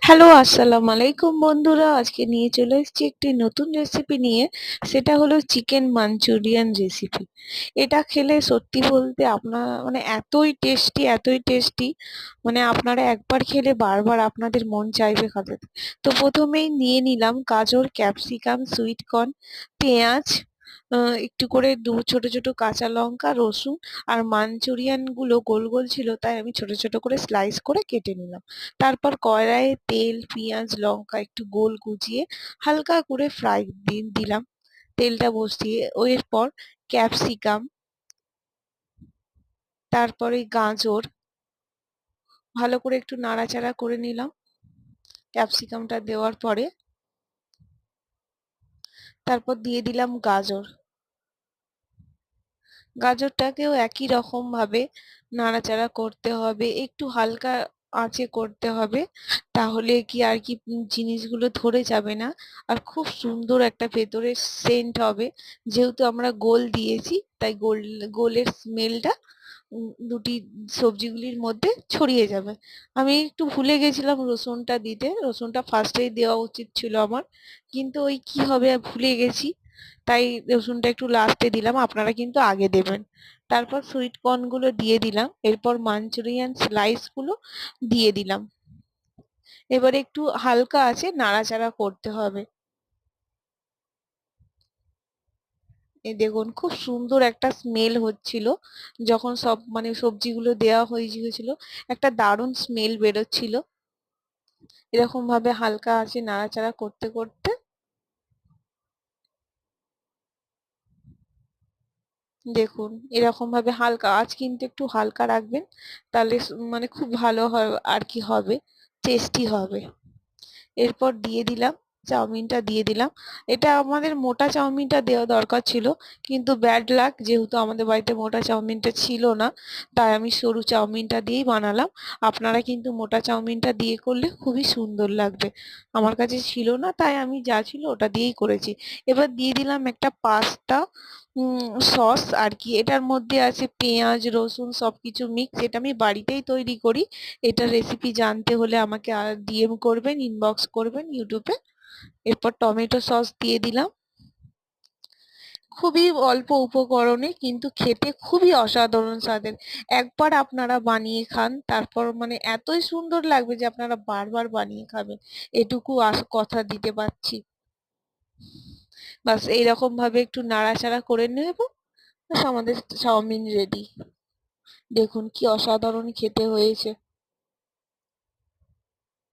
Hello, আসসালামু আলাইকুম বন্ধুরা। আজকে নিয়ে চলে এসেছি একটি নতুন রেসিপি নিয়ে। সেটা হলো চিকেন মাঞ্চুরিয়ান রেসিপি। এটা খেলে সত্যি বলতে আপনার মানে এতই টেস্টি মানে আপনারা একবার খেলে বারবার আপনাদের মন চাইবে খেতে। তো প্রথমেই নিয়ে নিলাম গাজর, ক্যাপসিকাম, সুইট কর্ন, পেঁয়াজ, একটু করে ছোট ছোট কাঁচা লঙ্কা, রসুন আর মাঞ্চুরিয়ান গুলো গোল গোল ছিল তাই আমি ছোট ছোট করে স্লাইস করে কেটে নিলাম। তারপর কড়াইয়ে তেল, পেঁয়াজ, লঙ্কা একটু গোল কুচিয়ে হালকা করে ফ্রাই দিলাম। তেলটা বসিয়ে এরপর ক্যাপসিকাম, তারপরে গাজর ভালো করে একটু নাড়াচাড়া করে নিলাম। ক্যাপসিকামটা দেওয়ার পরে তারপর দিয়ে দিলাম গাজর। গাজরটাকেও একই রকম ভাবে নাড়াচাড়া করতে হবে, একটু হালকা আঁচে করতে হবে, তাহলে কি আর কি জিনিসগুলো ধরে যাবে না। আর খুব সুন্দর একটা ভেতরে সেন্ট হবে, যেহেতু আমরা গোল দিয়েছি তাই গোলের স্মেলটা দুটি সবজিগুলির মধ্যে ছড়িয়ে যাবে। আমি একটু ভুলে গেছিলাম রসুনটা দিতে, রসুনটা ফার্স্টেই দেওয়া উচিত ছিল আমার, কিন্তু ওই কি হবে ভুলে গেছি, তাই রসুনটা একটু লাস্টে দিলাম, আপনারা কিন্তু আগে দেবেন। তারপর সুইট কর্ন গুলো দিয়ে দিলাম, এরপর মাঞ্চুরিয়ান স্লাইস গুলো দিয়ে দিলাম। এবার একটু হালকা আছে নাড়াচাড়া করতে হবে। এই দেখুন খুব সুন্দর একটা স্মেল হচ্ছিল, যখন সব মানে সবজিগুলো দেওয়া হয়ে গিয়েছিল একটা দারুণ স্মেল বেরোচ্ছিল। এরকম ভাবে হালকা আছে নাড়াচাড়া করতে করতে দেখুন, এরকম ভাবে হালকা আঁচ কিন্তু একটু হালকা রাখবেন, তাহলে মানে খুব ভালো হয় আর কি হবে, টেস্টি হবে। এরপর দিয়ে দিলাম চাউমিনটা দিয়ে দিলাম। এটা আমাদের মোটা চাউমিনটা দেওয়া দরকার ছিল, কিন্তু ব্যাড লাক যেহেতু আমাদের বাড়িতে মোটা চাউমিনটা ছিল না, তাই আমি সরু চাউমিনটা দিয়েই বানালাম। আপনারা কিন্তু মোটা চাউমিনটা দিয়ে করলে খুবই সুন্দর লাগবে। আমার কাছে ছিল না তাই আমি যা ছিল ওটা দিয়েই করেছি। এবার দিয়ে দিলাম একটা পাস্তা সস আর কি। এটার মধ্যে আছে পেঁয়াজ, রসুন সবকিছু মিক্স, এটা আমি বাড়িতেই তৈরি করি। এটার রেসিপি জানতে হলে আমাকে ডিএম করবেন, ইনবক্স করবেন ইউটিউবে। এরপর টমেটো সস দিয়ে দিলাম। খুবই অল্প উপকরণে কিন্তু খেতে খুবই অসাধারণ স্বাদের। একবার আপনারা বানিয়ে খান, তারপর মানে এতই সুন্দর লাগবে যে আপনারা বারবার বানিয়ে খাবেন, এটুকু কথা দিতে পারছি। বাস এইরকম ভাবে একটু নাড়াচাড়া করে নেব, ব্যাস আমাদের চাউমিন রেডি। দেখুন কি অসাধারণ খেতে হয়েছে।